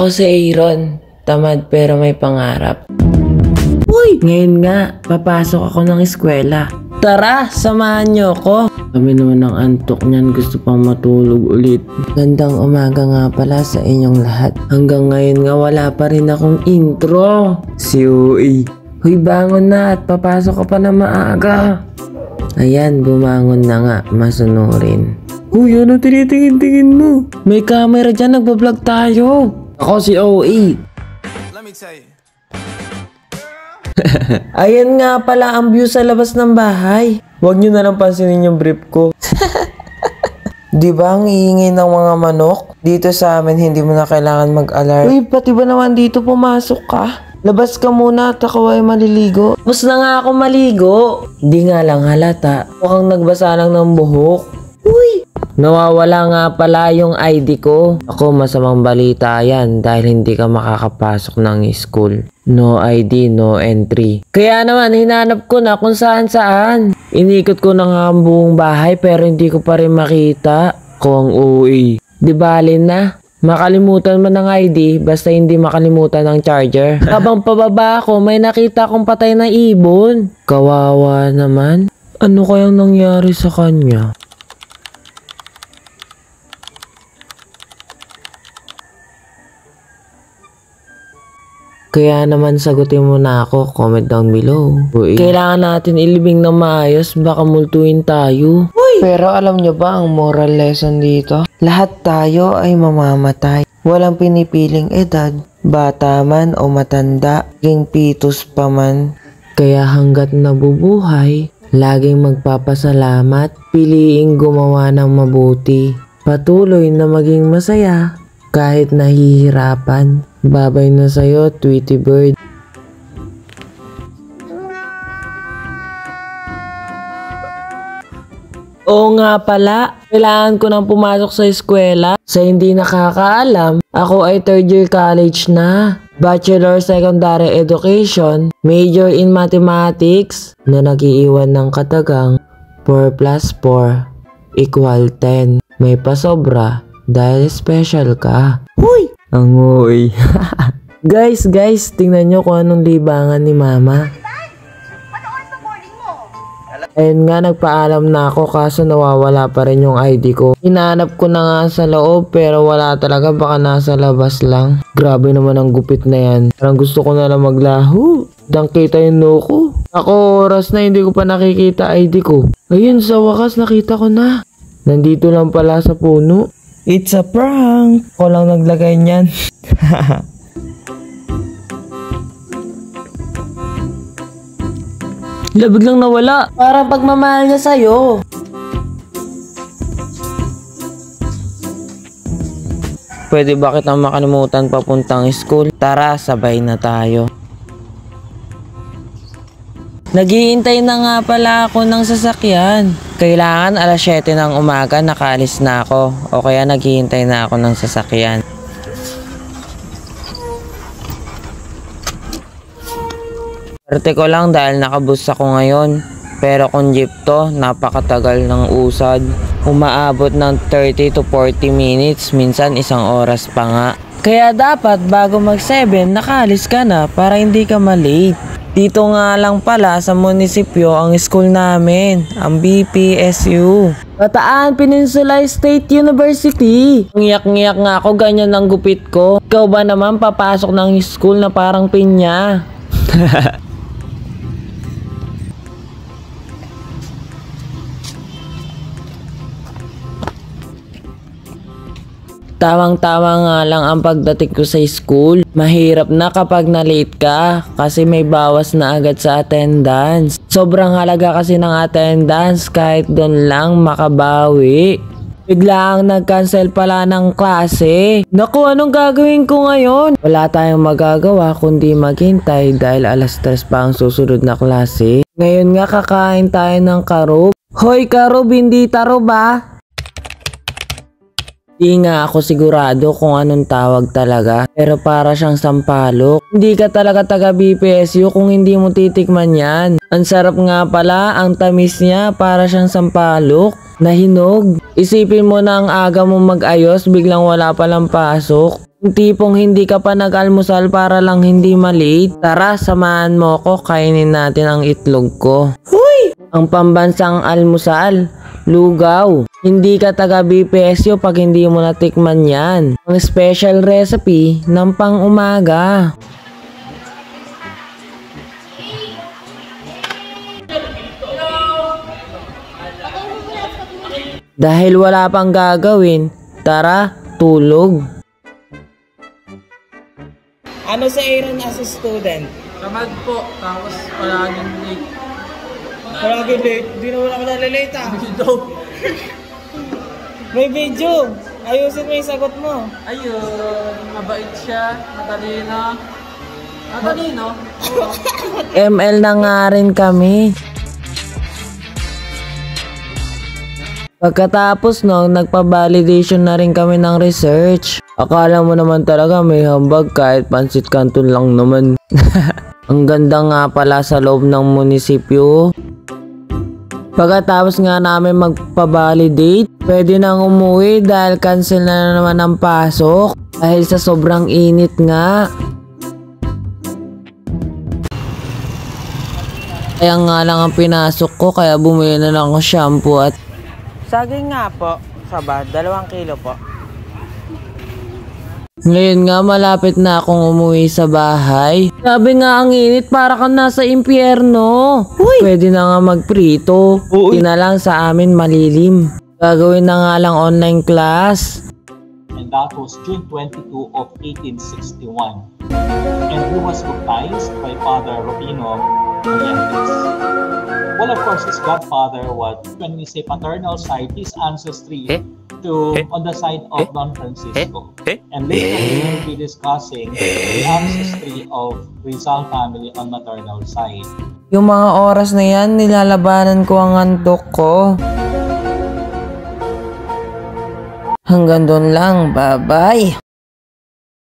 Ako si Aaron, tamad pero may pangarap. Uy! Ngayon nga, papasok ako ng eskwela. Tara, samahan niyo ako. Kami naman ng antok niyan, gusto pang matulog ulit. Gandang umaga nga pala sa inyong lahat. Hanggang ngayon nga wala pa rin akong intro. Si Uy. Huy, bangon na at papasok ka pa na maaga. Ayan, bumangon na nga, masunurin. Uy, ano tinitingin-tingin mo? May camera dyan, nagbablog tayo. Ako si OE. Let me tell you. Ayan nga pala ang view sa labas ng bahay. Huwag nyo na lang pansinin yung brief ko. Di ba ang iingay ng mga manok? Dito sa amin hindi mo na kailangan mag-alarm. Uy, pati ba naman dito pumasok ka? Labas ka muna at ako ay maliligo. Mas na nga ako maligo. Di nga lang halata. Mukhang nagbasa lang ng buhok. Uy! Nawawala nga pala yung ID ko. Ako, masamang balita yan dahil hindi ka makakapasok ng school. No ID, no entry. Kaya naman, hinanap ko na kung saan. Inikot ko na nga ang buong bahay pero hindi ko pa rin makita. Ako ang uwi. Di bali na. Makalimutan mo ng ID basta hindi makalimutan ng charger. Habang pababa ako, may nakita akong patay na ibon. Kawawa naman. Ano kayang nangyari sa kanya? Kaya naman sagutin mo na ako, comment down below. Uy. Kailangan natin ilibing ng maayos, baka multuin tayo. Uy. Pero alam nyo ba ang moral lesson dito? Lahat tayo ay mamamatay. Walang pinipiling edad, bata man o matanda, king pitos pa man. Kaya hanggat nabubuhay, laging magpapasalamat, piliing gumawa ng mabuti. Patuloy na maging masaya kahit nahihirapan. Babay na sa'yo, Tweety Bird. Oo nga pala, kailangan ko nang pumasok sa eskwela. Sa hindi nakakaalam, ako ay third year college na. Bachelor Secondary Education, major in Mathematics, na nag-iiwan ng katagang 4 plus 4 equal 10. May pasobra dahil special ka. Huy! Ang uy. Guys, tingnan nyo kung anong libangan ni Mama. Ayun nga, nagpaalam na ako kaso nawawala pa rin yung ID ko. Hinanap ko na nga sa loob pero wala talaga, baka nasa labas lang. Grabe naman ang gupit na yan. Parang gusto ko na lang maglaho. Dang kita yung no ko. Ako, oras na hindi ko pa nakikita ID ko. Ayun, sa wakas nakita ko na. Nandito lang pala sa puno. It's a prank! Ako lang naglagay niyan. Biglang nawala. Parang pagmamahal niya sa'yo. Pwede ba kitang makalimutan papuntang school? Tara, sabay na tayo. Naghihintay na nga pala ako ng sasakyan. Kailangan alas 7 ng umaga nakaalis na ako o kaya naghihintay na ako ng sasakyan. Swerte ko lang dahil nakabus ako ngayon. Pero kung jeep to, napakatagal ng usad. Umaabot ng 30 to 40 minutes, minsan 1 oras pa nga. Kaya dapat bago mag 7, nakaalis ka na para hindi ka malate. Dito nga lang pala sa munisipyo ang school namin, ang BPSU. Bataan Peninsula State University. Ngiyak-ngiyak nga ako, ganyan ang gupit ko. Ikaw ba naman papasok ng school na parang pinya? Tawang-tawa nga lang ang pagdating ko sa school. Mahirap na kapag na-late ka kasi may bawas na agad sa attendance. Sobrang halaga kasi ng attendance kahit doon lang makabawi. Biglang nag-cancel pala ng klase. Naku, anong gagawin ko ngayon? Wala tayong magagawa kundi maghintay dahil alas 3 pa ang susunod na klase. Ngayon nga kakain tayo ng karob. Hoy karob, hindi taro ba? Di nga ako sigurado kung anong tawag talaga, pero para siyang sampalok. Hindi ka talaga taga BPSU kung hindi mo titikman yan. Ang sarap nga pala, ang tamis niya para siyang sampalok na hinog. Isipin mo na ang aga mo mag-ayos, biglang wala palang pasok. Yung tipong hindi ka pa nag-almusal para lang hindi malate. Tara, samahan mo ko, kainin natin ang itlog ko. Huy! Ang pambansang almusal, lugaw. Hindi ka taga BPSU pag hindi mo natikman yan. Ang special recipe ng pang-umaga. Dahil wala pang gagawin, tara, tulog. Ano sa Aaron as a student? Tamad po, tapos palaging late. Palagi late. Di naman ako nalilate ah. Dito. May video. Ayusin mo yung sagot mo. Ayun, mabait siya, matalino. Matalino? ML na nga rin kami. Pagkatapos no, nagpa-validation na rin kami ng research. Akala mo naman talaga may hambag kahit pansit canton lang naman. Ang ganda nga pala sa loob ng munisipyo. Pagkatapos nga namin magpa-validate, pwede nang umuwi dahil cancel na naman ang pasok. Dahil sa sobrang init nga. Kaya nga lang ang pinasok ko, kaya bumili na lang ako shampoo at saging nga po, saba, 2 kilo po. Ngayon nga malapit na akong umuwi sa bahay. Sabi nga ang init, para kang nasa impyerno. Pwede na nga magprito. Di na lang sa amin malilim. Gagawin na nga lang online class. And that was June 22 of 1861. And he was baptized by Father Rufino Morientes. Well, of course, his godfather was, when we say paternal side, his ancestry on the side of Don Francisco. And later we will be discussing the ancestry of Rizal family on maternal side. Yung mga oras na yan, nilalabanan ko ang antok ko. Hanggang doon lang, bye-bye!